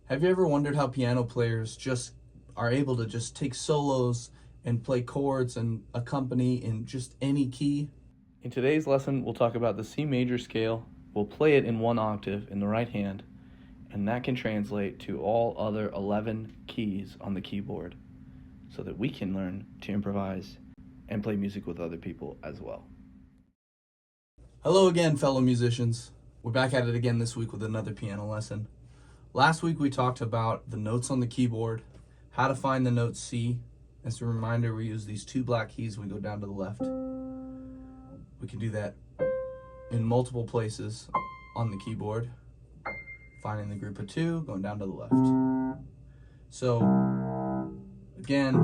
Have you ever wondered how piano players just are able to just take solos and play chords and accompany in just any key? In today's lesson, we'll talk about the C major scale. We'll play it in one octave in the right hand, and that can translate to all other 11 keys on the keyboard so that we can learn to improvise and play music with other people as well. Hello again, fellow musicians. We're back at it again this week with another piano lesson. Last week we talked about the notes on the keyboard, how to find the note C. As a reminder, we use these two black keys when we go down to the left. We can do that in multiple places on the keyboard, finding the group of two, going down to the left. So again,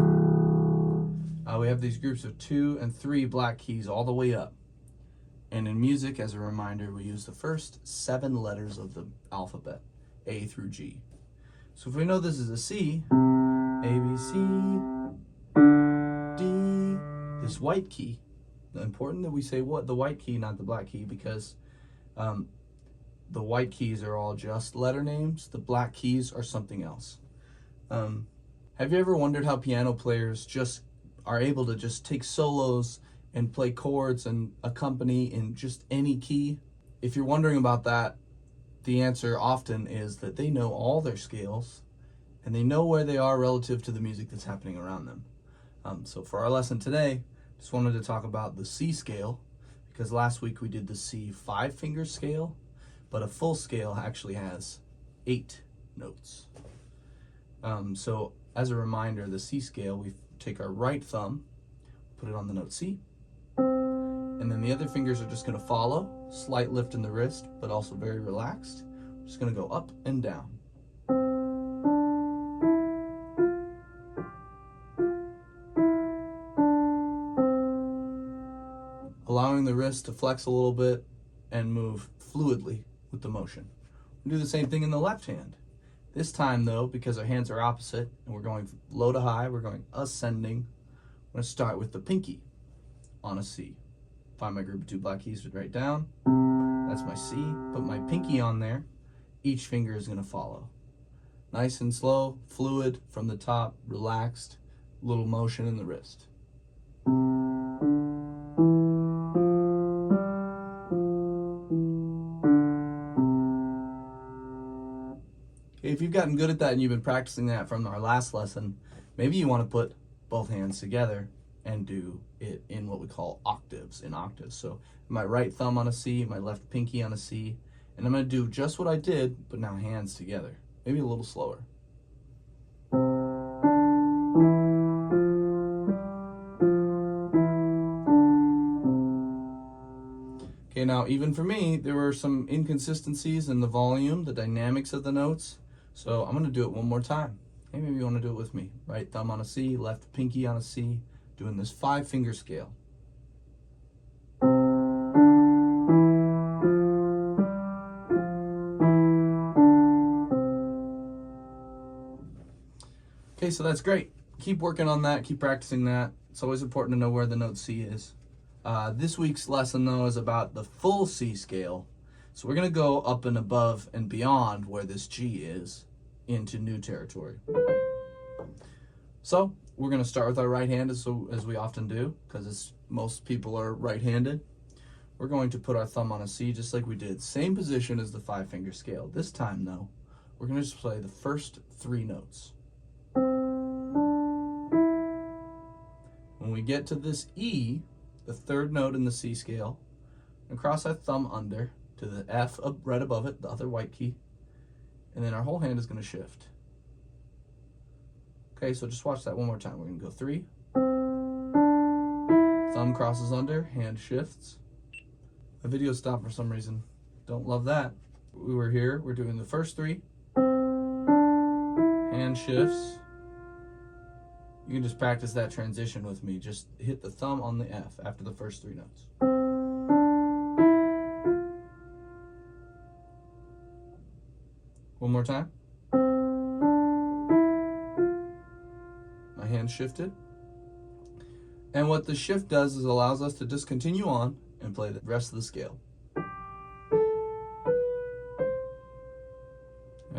we have these groups of 2 and 3 black keys all the way up. And in music, as a reminder, we use the first 7 letters of the alphabet, A through G. So if we know this is a C, A, B, C, D, this white key, important that we say what the white key, not the black key, because the white keys are all just letter names. The black keys are something else. Have you ever wondered how piano players just are able to just take solos and play chords and accompany in just any key? If you're wondering about that, the answer often is that they know all their scales and they know where they are relative to the music that's happening around them. So for our lesson today, just wanted to talk about the C scale, because last week we did the C 5-finger scale, but a full scale actually has 8 notes. So as a reminder, the C scale, we take our right thumb, put it on the note C, and then the other fingers are just going to follow. Slight lift in the wrist, but also very relaxed. We're just going to go up and down. Allowing the wrist to flex a little bit and move fluidly with the motion. We do the same thing in the left hand. This time though, because our hands are opposite and we're going low to high, we're going ascending. I'm going to start with the pinky on a C. Find my group of 2 black keys, right down. That's my C. Put my pinky on there. Each finger is going to follow. Nice and slow, fluid from the top, relaxed, little motion in the wrist. Okay, if you've gotten good at that and you've been practicing that from our last lesson, maybe you want to put both hands together and do it in what we call octaves, in octaves. So my right thumb on a C, my left pinky on a C, and I'm going to do just what I did, but now hands together, maybe a little slower. Okay, now even for me, there were some inconsistencies in the volume, the dynamics of the notes, so I'm going to do it one more time. Okay, maybe you want to do it with me. Right thumb on a C, left pinky on a C, doing this 5-finger scale. Okay, so that's great. Keep working on that, keep practicing that. It's always important to know where the note C is. This week's lesson though is about the full C scale. So we're gonna go up and above and beyond where this G is into new territory. So we're going to start with our right hand as we often do, because most people are right-handed. We're going to put our thumb on a C just like we did. Same position as the 5-finger scale. This time, though, we're going to just play the first 3 notes. When we get to this E, the 3rd note in the C scale, and cross our thumb under to the F right above it, the other white key, and then our whole hand is going to shift. Okay, so just watch that one more time. We're going to go 3. Thumb crosses under, hand shifts. The video stopped for some reason. Don't love that. We were here. We're doing the first 3. Hand shifts. You can just practice that transition with me. Just hit the thumb on the F after the first 3 notes. One more time. My hand shifted. And what the shift does is allows us to just continue on and play the rest of the scale.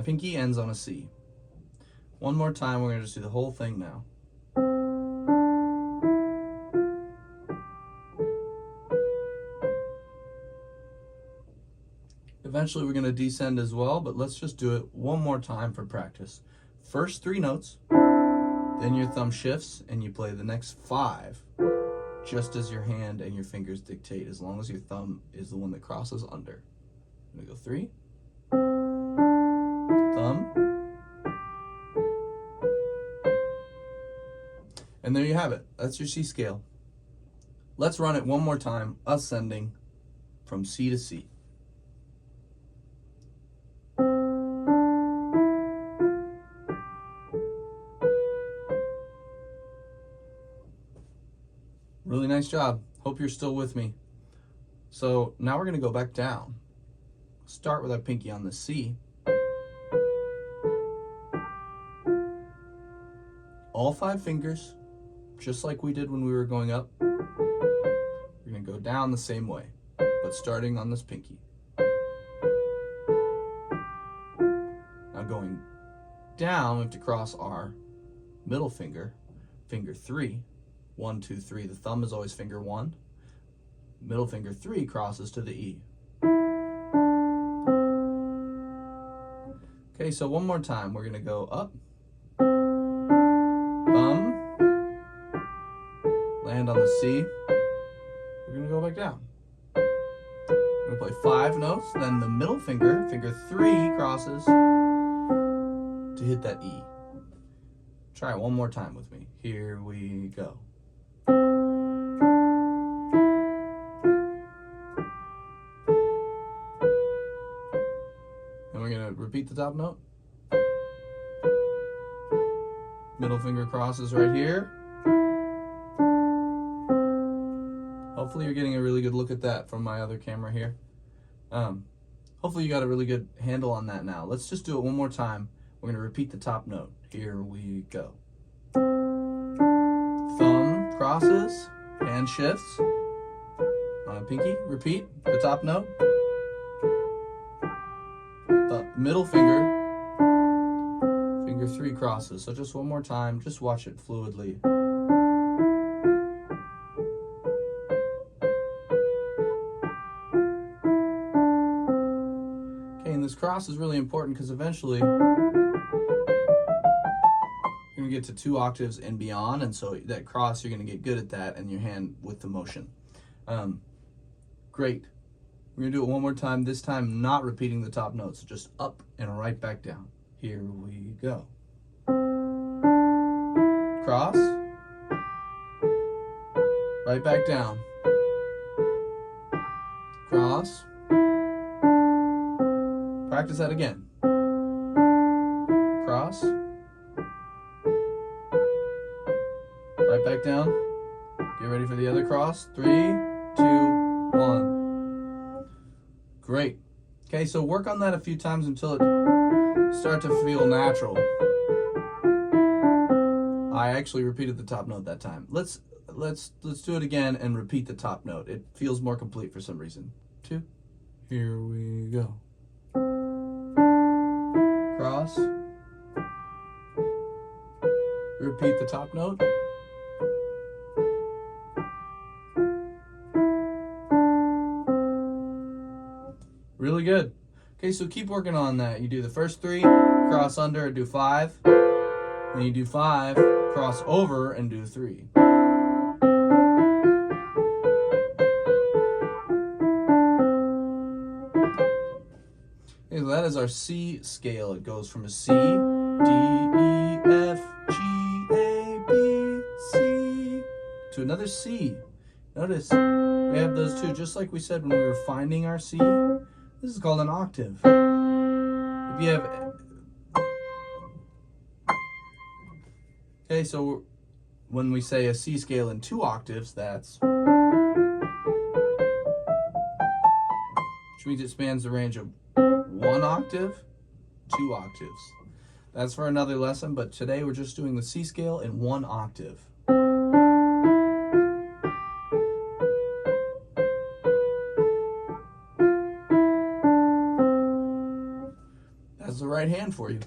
pinky ends on a C. One more time, we're going to just do the whole thing now. Eventually we're going to descend as well, but let's just do it one more time for practice. First 3 notes, then your thumb shifts and you play the next 5 just as your hand and your fingers dictate, as long as your thumb is the one that crosses under. I'm going to go 3, thumb, and there you have it. That's your C scale. Let's run it one more time, ascending from C to C. Really nice job. Hope you're still with me. So now we're going to go back down. Start with our pinky on the C. All 5 fingers, just like we did when we were going up. We're going to go down the same way, but starting on this pinky. Now going down, we have to cross our middle finger, finger 3. 1, 2, 3. The thumb is always finger 1. Middle finger 3 crosses to the E. Okay, so one more time. We're going to go up, thumb, land on the C. We're going to go back down. We're going to play 5 notes, then the middle finger, finger 3, crosses to hit that E. Try it one more time with me. Here we go. And we're going to repeat the top note. Middle finger crosses right here. Hopefully you're getting a really good look at that from my other camera here. Hopefully you got a really good handle on that now. Let's just do it one more time. We're going to repeat the top note. Here we go. Thumb crosses, hand shifts on a pinky. Repeat the top note. The middle finger, finger 3 crosses. So just one more time, just watch it fluidly. Okay, and this cross is really important because eventually you're going to get to 2 octaves and beyond, and so that cross, you're going to get good at that and your hand with the motion. Great. We're going to do it one more time, this time not repeating the top notes, just up and right back down. Here we go. Cross. Right back down. Cross. Practice that again. Cross. Right back down. Get ready for the other cross. 3, 2, 1. Great. Okay, so work on that a few times until it starts to feel natural. I actually repeated the top note that time. Let's do it again and repeat the top note. It feels more complete for some reason. 2. Here we go. Cross. Repeat the top note. Really good. Okay, so keep working on that. You do the first 3, cross under, do 5. Then you do 5, cross over, and do 3. Okay, so that is our C scale. It goes from a C, D, E, F, G, A, B, C, to another C. Notice we have those 2, just like we said when we were finding our C. This is called an octave. If you have... Okay, so when we say a C scale in 2 octaves, that's... which means it spans the range of 1 octave, 2 octaves. That's for another lesson, but today we're just doing the C scale in 1 octave. That's the right right hand for you.